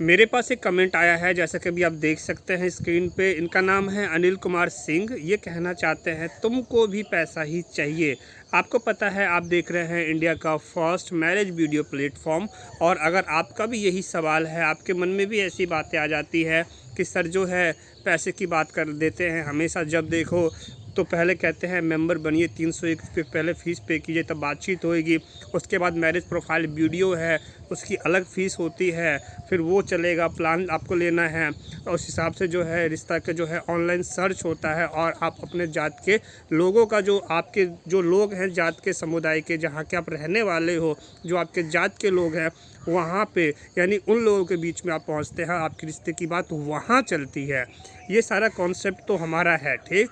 मेरे पास एक कमेंट आया है, जैसा कि अभी आप देख सकते हैं स्क्रीन पे। इनका नाम है अनिल कुमार सिंह। ये कहना चाहते हैं तुमको भी पैसा ही चाहिए। आपको पता है, आप देख रहे हैं इंडिया का फर्स्ट मैरिज वीडियो प्लेटफॉर्म। और अगर आपका भी यही सवाल है, आपके मन में भी ऐसी बातें आ जाती है कि सर जो है पैसे की बात कर देते हैं हमेशा, जब देखो तो पहले कहते हैं मेंबर बनिए, 301 रुपये पहले फ़ीस पे कीजिए तब बातचीत होएगी। उसके बाद मैरिज प्रोफाइल वीडियो है, उसकी अलग फ़ीस होती है, फिर वो चलेगा, प्लान आपको लेना है और उस हिसाब से जो है रिश्ता का जो है ऑनलाइन सर्च होता है। और आप अपने जात के लोगों का, जो आपके जो लोग हैं जात के समुदाय के, जहाँ के आप रहने वाले हो, जो आपके जात के लोग हैं, वहाँ पे यानी उन लोगों के बीच में आप पहुँचते हैं, आपके रिश्ते की बात वहाँ चलती है। ये सारा कॉन्सेप्ट तो हमारा है, ठीक।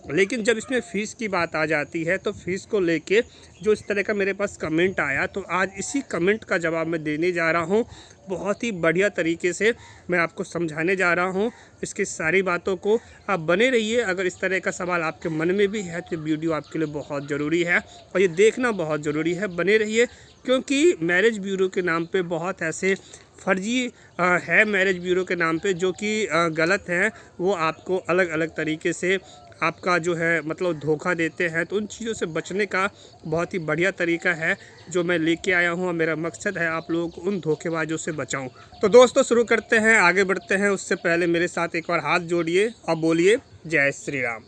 लेकिन जब इसमें फ़ीस की बात आ जाती है तो फ़ीस को लेके जो इस तरह का मेरे पास कमेंट आया, तो आज इसी कमेंट का जवाब मैं देने जा रहा हूँ। बहुत ही बढ़िया तरीके से मैं आपको समझाने जा रहा हूँ इसकी सारी बातों को। आप बने रहिए। अगर इस तरह का सवाल आपके मन में भी है तो वीडियो आपके लिए बहुत ज़रूरी है और ये देखना बहुत ज़रूरी है। बने रहिए, क्योंकि मैरिज ब्यूरो के नाम पे बहुत ऐसे फर्जी है मैरिज ब्यूरो के नाम पे जो कि गलत हैं। वो आपको अलग अलग तरीके से आपका जो है मतलब धोखा देते हैं। तो उन चीज़ों से बचने का बहुत ही बढ़िया तरीका है जो मैं लेके आया हूँ और मेरा मकसद है आप लोगों को उन धोखेबाजों से बचाऊँ। तो दोस्तों शुरू करते हैं, आगे बढ़ते हैं। उससे पहले मेरे साथ एक बार हाथ जोड़िए और बोलिए जय श्री राम।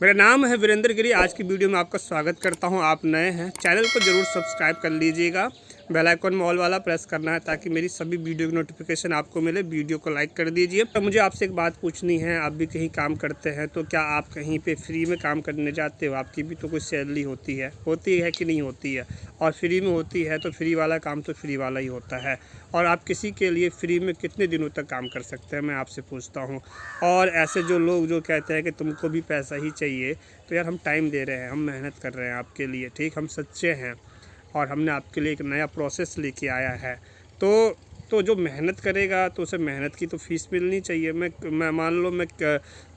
मेरा नाम है वीरेंद्र गिरी। आज की वीडियो में आपका स्वागत करता हूं। आप नए हैं, चैनल को ज़रूर सब्सक्राइब कर लीजिएगा। बेल आइकन में ऑल वाला प्रेस करना है ताकि मेरी सभी वीडियो की नोटिफिकेशन आपको मिले। वीडियो को लाइक कर दीजिए। तो मुझे आपसे एक बात पूछनी है, आप भी कहीं काम करते हैं तो क्या आप कहीं पे फ्री में काम करने जाते हो? आपकी भी तो कुछ सैलरी होती है कि नहीं होती है? और फ्री में होती है तो फ्री वाला काम तो फ्री वाला ही होता है। और आप किसी के लिए फ्री में कितने दिनों तक काम कर सकते हैं, मैं आपसे पूछता हूँ। और ऐसे जो लोग जो कहते हैं कि तुमको भी पैसा ही चाहिए, तो यार हम टाइम दे रहे हैं, हम मेहनत कर रहे हैं आपके लिए, ठीक, हम सच्चे हैं और हमने आपके लिए एक नया प्रोसेस लेके आया है। तो जो मेहनत करेगा तो उसे मेहनत की तो फ़ीस मिलनी चाहिए। मैं मान लो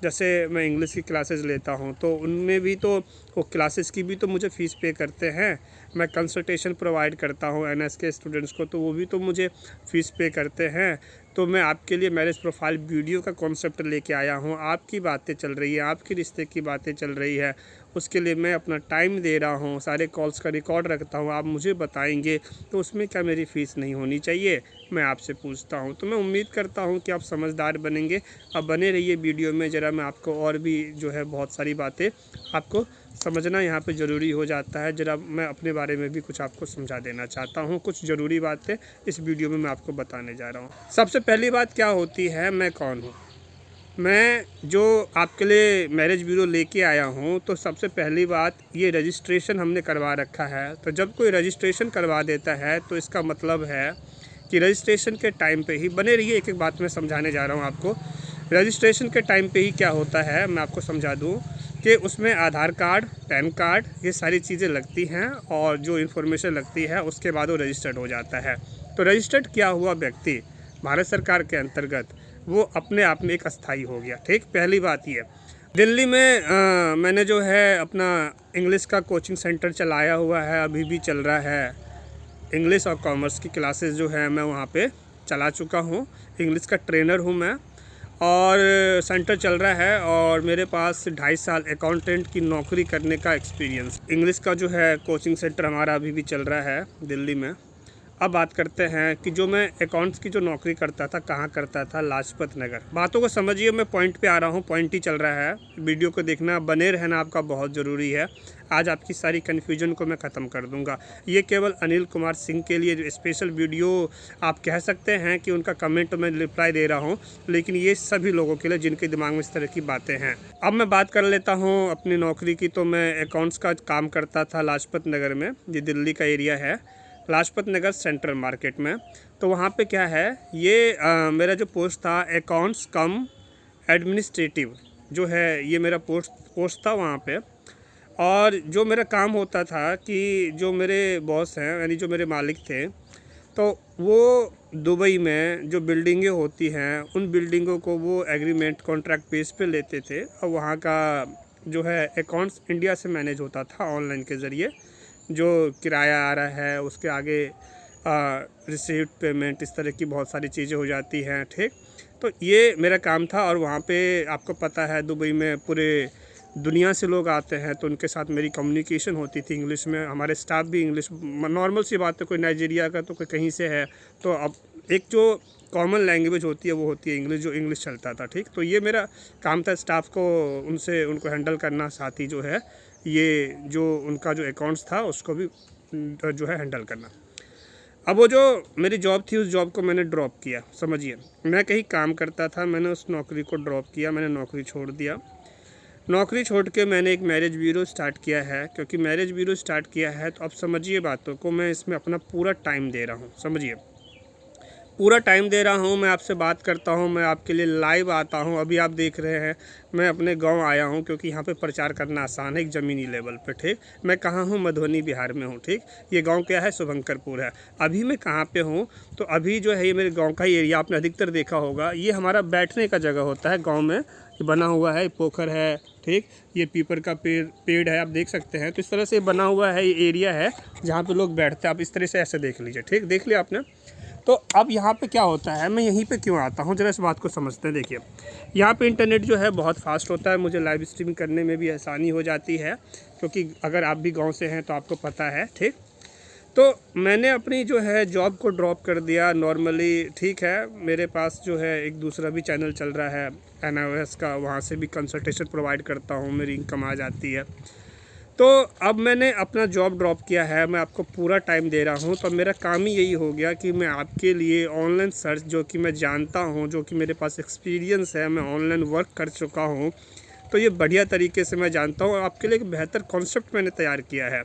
जैसे मैं इंग्लिश की क्लासेस लेता हूँ तो उनमें भी तो वो क्लासेस की भी तो मुझे फ़ीस पे करते हैं। मैं कंसल्टेशन प्रोवाइड करता हूँ एनएस के स्टूडेंट्स को, तो वो भी तो मुझे फ़ीस पे करते हैं। तो मैं आपके लिए मैरिज प्रोफाइल वीडियो का कॉन्सेप्ट लेके आया हूँ। आपकी बातें चल रही है, आपके रिश्ते की बातें चल रही है, उसके लिए मैं अपना टाइम दे रहा हूँ, सारे कॉल्स का रिकॉर्ड रखता हूँ। आप मुझे बताएंगे तो उसमें क्या मेरी फ़ीस नहीं होनी चाहिए? मैं आपसे पूछता हूँ। तो मैं उम्मीद करता हूँ कि आप समझदार बनेंगे। अब बने रहिए वीडियो में, ज़रा मैं आपको और भी जो है बहुत सारी बातें आपको समझना यहाँ पे ज़रूरी हो जाता है। ज़रा मैं अपने बारे में भी कुछ आपको समझा देना चाहता हूँ। कुछ ज़रूरी बातें इस वीडियो में मैं आपको बताने जा रहा हूँ। सबसे पहली बात क्या होती है, मैं कौन हूँ? मैं जो आपके लिए मैरिज ब्यूरो लेके आया हूँ, तो सबसे पहली बात ये रजिस्ट्रेशन हमने करवा रखा है। तो जब कोई रजिस्ट्रेशन करवा देता है तो इसका मतलब है कि रजिस्ट्रेशन के टाइम पे ही, बने रहिए, एक एक बात मैं समझाने जा रहा हूँ आपको। रजिस्ट्रेशन के टाइम पे ही क्या होता है मैं आपको समझा दूँ कि उसमें आधार कार्ड, पैन कार्ड, ये सारी चीज़ें लगती हैं और जो इन्फॉर्मेशन लगती है उसके बाद वो रजिस्टर्ड हो जाता है। तो रजिस्टर्ड किया हुआ व्यक्ति भारत सरकार के अंतर्गत वो अपने आप में एक अस्थाई हो गया, ठीक। पहली बात ये। दिल्ली में मैंने जो है अपना इंग्लिश का कोचिंग सेंटर चलाया हुआ है, अभी भी चल रहा है। इंग्लिश और कॉमर्स की क्लासेस जो है मैं वहाँ पे चला चुका हूँ। इंग्लिश का ट्रेनर हूँ मैं और सेंटर चल रहा है और मेरे पास 2.5 साल अकाउंटेंट की नौकरी करने का एक्सपीरियंस। इंग्लिश का जो है कोचिंग सेंटर हमारा अभी भी चल रहा है दिल्ली में। अब बात करते हैं कि जो मैं अकाउंट्स की जो नौकरी करता था, कहाँ करता था? लाजपत नगर। बातों को समझिए, मैं पॉइंट पे आ रहा हूँ, पॉइंट ही चल रहा है। वीडियो को देखना, बने रहना आपका बहुत ज़रूरी है। आज आपकी सारी कन्फ्यूजन को मैं ख़त्म कर दूंगा। ये केवल अनिल कुमार सिंह के लिए जो स्पेशल वीडियो आप कह सकते हैं कि उनका कमेंट मैं रिप्लाई दे रहा हूँ, लेकिन ये सभी लोगों के लिए जिनके दिमाग में इस तरह की बातें हैं। अब मैं बात कर लेता हूँ अपनी नौकरी की। तो मैं अकाउंट्स का काम करता था लाजपत नगर में, ये दिल्ली का एरिया है, लाजपत नगर सेंट्रल मार्केट में। तो वहाँ पे क्या है, ये मेरा जो पोस्ट था अकाउंट्स कम एडमिनिस्ट्रेटिव जो है, ये मेरा पोस्ट था वहाँ पे। और जो मेरा काम होता था कि जो मेरे बॉस हैं यानी जो मेरे मालिक थे, तो वो दुबई में जो बिल्डिंगें होती हैं उन बिल्डिंगों को वो एग्रीमेंट कॉन्ट्रैक्ट बेस पे लेते थे और वहाँ का जो है अकाउंट्स इंडिया से मैनेज होता था ऑनलाइन के ज़रिए। जो किराया आ रहा है उसके आगे रिसीव्ड पेमेंट, इस तरह की बहुत सारी चीज़ें हो जाती हैं, ठीक। तो ये मेरा काम था और वहाँ पे आपको पता है दुबई में पूरे दुनिया से लोग आते हैं, तो उनके साथ मेरी कम्युनिकेशन होती थी इंग्लिश में। हमारे स्टाफ भी इंग्लिश, नॉर्मल सी बात है, कोई नाइजीरिया का तो कोई कहीं से है, तो अब एक जो कॉमन लैंग्वेज होती है वो होती है इंग्लिश, जो इंग्लिश चलता था, ठीक। तो ये मेरा काम था स्टाफ को उनको हैंडल करना, साथ ही जो है ये जो उनका जो अकाउंट्स था उसको भी जो है हैंडल करना। अब वो जो मेरी जॉब थी, उस जॉब को मैंने ड्रॉप किया, समझिए। मैं कहीं काम करता था, मैंने उस नौकरी को ड्रॉप किया, मैंने नौकरी छोड़ दिया। नौकरी छोड़ के मैंने एक मैरिज ब्यूरो स्टार्ट किया है, क्योंकि मैरिज ब्यूरो स्टार्ट किया है तो अब समझिए बातों को, मैं इसमें अपना पूरा टाइम दे रहा हूँ, समझिए, पूरा टाइम दे रहा हूँ। मैं आपसे बात करता हूँ, मैं आपके लिए लाइव आता हूँ। अभी आप देख रहे हैं मैं अपने गांव आया हूँ, क्योंकि यहाँ पे प्रचार करना आसान है एक ज़मीनी लेवल पे, ठीक। मैं कहाँ हूँ? मधुबनी, बिहार में हूँ, ठीक। ये गांव क्या है? शुभंकरपुर है। अभी मैं कहाँ पे हूँ? तो अभी जो है ये मेरे गाँव का ही एरिया, आपने अधिकतर देखा होगा, ये हमारा बैठने का जगह होता है गाँव में। ये बना हुआ है, पोखर है, ठीक। ये पीपल का पेड़ है, आप देख सकते हैं। तो इस तरह से बना हुआ है, ये एरिया है जहाँ पे लोग बैठते हैं। आप इस तरह से ऐसे देख लीजिए, ठीक, देख लिया आपने। तो अब यहाँ पे क्या होता है, मैं यहीं पे क्यों आता हूँ, ज़रा इस बात को समझते हैं। देखिए, यहाँ पे इंटरनेट जो है बहुत फास्ट होता है, मुझे लाइव स्ट्रीमिंग करने में भी आसानी हो जाती है, क्योंकि अगर आप भी गांव से हैं तो आपको पता है, ठीक। तो मैंने अपनी जो है जॉब को ड्रॉप कर दिया नॉर्मली, ठीक है। मेरे पास जो है एक दूसरा भी चैनल चल रहा है NOS का, वहाँ से भी कंसल्टेशन प्रोवाइड करता हूँ, मेरी इनकम आ जाती है। तो अब मैंने अपना जॉब ड्रॉप किया है, मैं आपको पूरा टाइम दे रहा हूँ। तो मेरा काम ही यही हो गया कि मैं आपके लिए ऑनलाइन सर्च, जो कि मैं जानता हूँ, जो कि मेरे पास एक्सपीरियंस है, मैं ऑनलाइन वर्क कर चुका हूँ, तो ये बढ़िया तरीके से मैं जानता हूँ। आपके लिए एक बेहतर कॉन्सेप्ट मैंने तैयार किया है।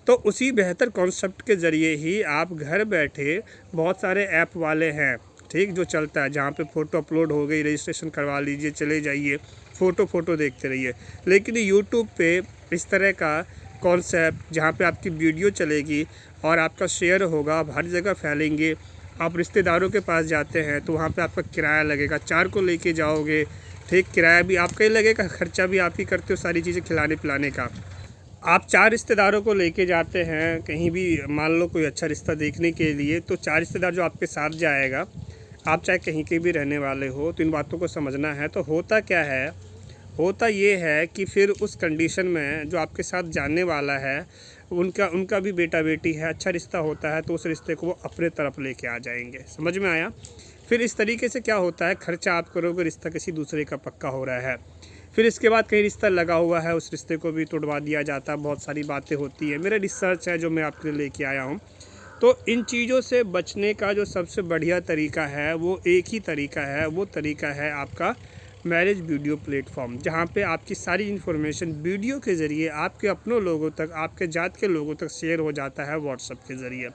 तो उसी बेहतर कॉन्सेप्ट के ज़रिए ही आप घर बैठे, बहुत सारे ऐप वाले हैं, ठीक, जो चलता है, जहाँ पे फ़ोटो अपलोड हो गई, रजिस्ट्रेशन करवा लीजिए, चले जाइए, फ़ोटो देखते रहिए। लेकिन यूट्यूब पे इस तरह का कॉन्सेप्ट, जहाँ पे आपकी वीडियो चलेगी और आपका शेयर होगा, आप हर जगह फैलेंगे। आप रिश्तेदारों के पास जाते हैं तो वहाँ पे आपका किराया लगेगा, 4 को लेके जाओगे, ठीक, किराया भी आपका ही लगेगा, खर्चा भी आप ही करते हो, सारी चीज़ें खिलाने पिलाने का। आप 4 रिश्तेदारों को लेके जाते हैं कहीं भी, मान लो कोई अच्छा रिश्ता देखने के लिए, तो 4 रिश्तेदार जो आपके साथ जाएगा, आप चाहे कहीं के भी रहने वाले हो, तो इन बातों को समझना है। तो होता क्या है, होता ये है कि फिर उस कंडीशन में जो आपके साथ जानने वाला है, उनका भी बेटा बेटी है, अच्छा रिश्ता होता है, तो उस रिश्ते को वो अपने तरफ लेके आ जाएंगे, समझ में आया। फिर इस तरीके से क्या होता है, खर्चा आप करोगे, रिश्ता किसी दूसरे का पक्का हो रहा है। फिर इसके बाद कहीं रिश्ता लगा हुआ है, उस रिश्ते को भी तोड़वा दिया जाता है, बहुत सारी बातें होती है। मेरा रिसर्च है जो मैं आपके लिए लेके आया हूँ। तो इन चीज़ों से बचने का जो सबसे बढ़िया तरीका है वो एक ही तरीका है, वो तरीका है आपका मैरिज वीडियो प्लेटफॉर्म, जहाँ पे आपकी सारी इन्फॉर्मेशन वीडियो के ज़रिए आपके अपनों लोगों तक, आपके जात के लोगों तक शेयर हो जाता है व्हाट्सएप के ज़रिए।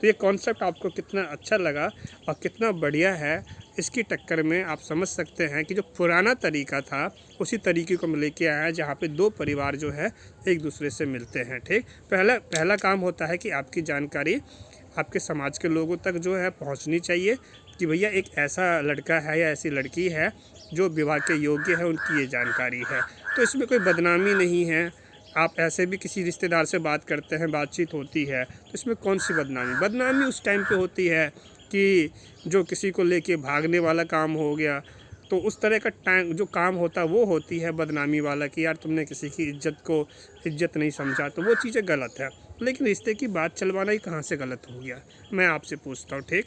तो ये कॉन्सेप्ट आपको कितना अच्छा लगा और कितना बढ़िया है, इसकी टक्कर में आप समझ सकते हैं कि जो पुराना तरीका था उसी तरीके को मैं लेके आया है, जहाँ पे 2 परिवार जो है एक दूसरे से मिलते हैं, ठीक। पहला काम होता है कि आपकी जानकारी आपके समाज के लोगों तक जो है पहुंचनी चाहिए, कि भैया एक ऐसा लड़का है या ऐसी लड़की है जो विवाह के योग्य है, उनकी ये जानकारी है। तो इसमें कोई बदनामी नहीं है। आप ऐसे भी किसी रिश्तेदार से बात करते हैं, बातचीत होती है, तो इसमें कौन सी बदनामी उस टाइम पे होती है कि जो किसी को लेके भागने वाला काम हो गया, तो उस तरह का टाइम जो काम होता है वो होती है बदनामी वाला, कि यार तुमने किसी की इज्जत नहीं समझा, तो वो चीज़ें गलत है। लेकिन रिश्ते की बात चलवाना ही कहाँ से गलत हो गया, मैं आपसे पूछता हूँ, ठीक।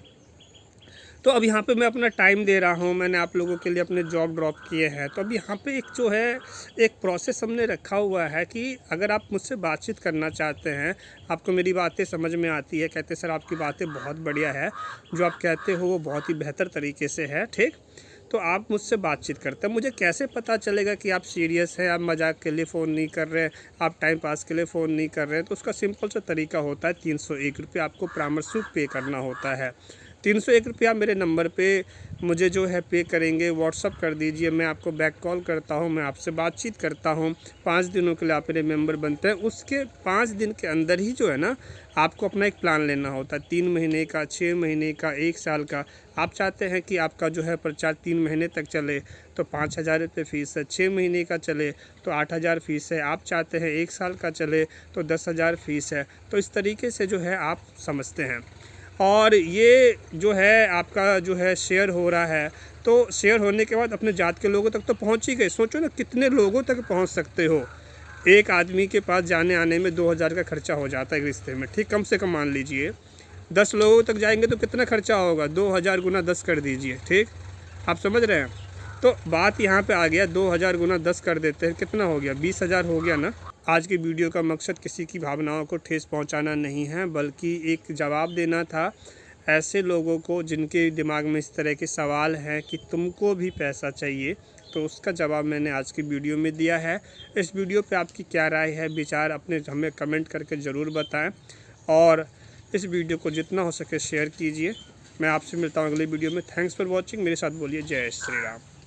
तो अब यहाँ पे मैं अपना टाइम दे रहा हूँ, मैंने आप लोगों के लिए अपने जॉब ड्रॉप किए हैं। तो अब यहाँ पे एक जो है एक प्रोसेस हमने रखा हुआ है कि अगर आप मुझसे बातचीत करना चाहते हैं, आपको मेरी बातें समझ में आती है, कहते सर आपकी बातें बहुत बढ़िया है, जो आप कहते हो वो बहुत ही बेहतर तरीके से है, ठीक। तो आप मुझसे बातचीत करते हैं, मुझे कैसे पता चलेगा कि आप सीरियस हैं, आप मजाक के लिए फ़ोन नहीं कर रहे, आप टाइम पास के लिए फ़ोन नहीं कर रहे हैं। तो उसका सिंपल सा तरीका होता है, 301 रुपये आपको परामर्श शुल्क पे करना होता है। 301 रुपया मेरे नंबर पे मुझे जो है पे करेंगे, व्हाट्सअप कर दीजिए, मैं आपको बैक कॉल करता हूँ, मैं आपसे बातचीत करता हूँ। 5 दिनों के लिए आप मेरे मेंबर बनते हैं। उसके 5 दिन के अंदर ही जो है ना, आपको अपना एक प्लान लेना होता है, 3 महीने का, 6 महीने का, 1 साल का। आप चाहते हैं कि आपका जो है प्रचार 3 महीने तक चले तो 5,000 रुपये फ़ीस है, 6 महीने का चले तो 8,000 फ़ीस है, आप चाहते हैं 1 साल का चले तो 10,000 फ़ीस है। तो इस तरीके से जो है आप समझते हैं। और ये जो है आपका जो है शेयर हो रहा है, तो शेयर होने के बाद अपने जात के लोगों तक तो पहुंच ही गए। सोचो ना कितने लोगों तक पहुंच सकते हो। एक आदमी के पास जाने आने में 2000 का खर्चा हो जाता है एक रिश्ते में, ठीक, कम से कम मान लीजिए 10 लोगों तक जाएंगे तो कितना खर्चा होगा, 2000 गुना 10 कर दीजिए, ठीक, आप समझ रहे हैं। तो बात यहाँ पे आ गया, 2000 गुना 10 कर देते हैं, कितना हो गया, 20,000 हो गया ना। आज की वीडियो का मकसद किसी की भावनाओं को ठेस पहुँचाना नहीं है, बल्कि एक जवाब देना था ऐसे लोगों को जिनके दिमाग में इस तरह के सवाल हैं कि तुमको भी पैसा चाहिए। तो उसका जवाब मैंने आज की वीडियो में दिया है। इस वीडियो पे आपकी क्या राय है, विचार अपने हमें कमेंट करके ज़रूर बताएं और इस वीडियो को जितना हो सके शेयर कीजिए। मैं आपसे मिलता हूँ अगले वीडियो में। Thanks for watching. मेरे साथ बोलिए जय श्री राम।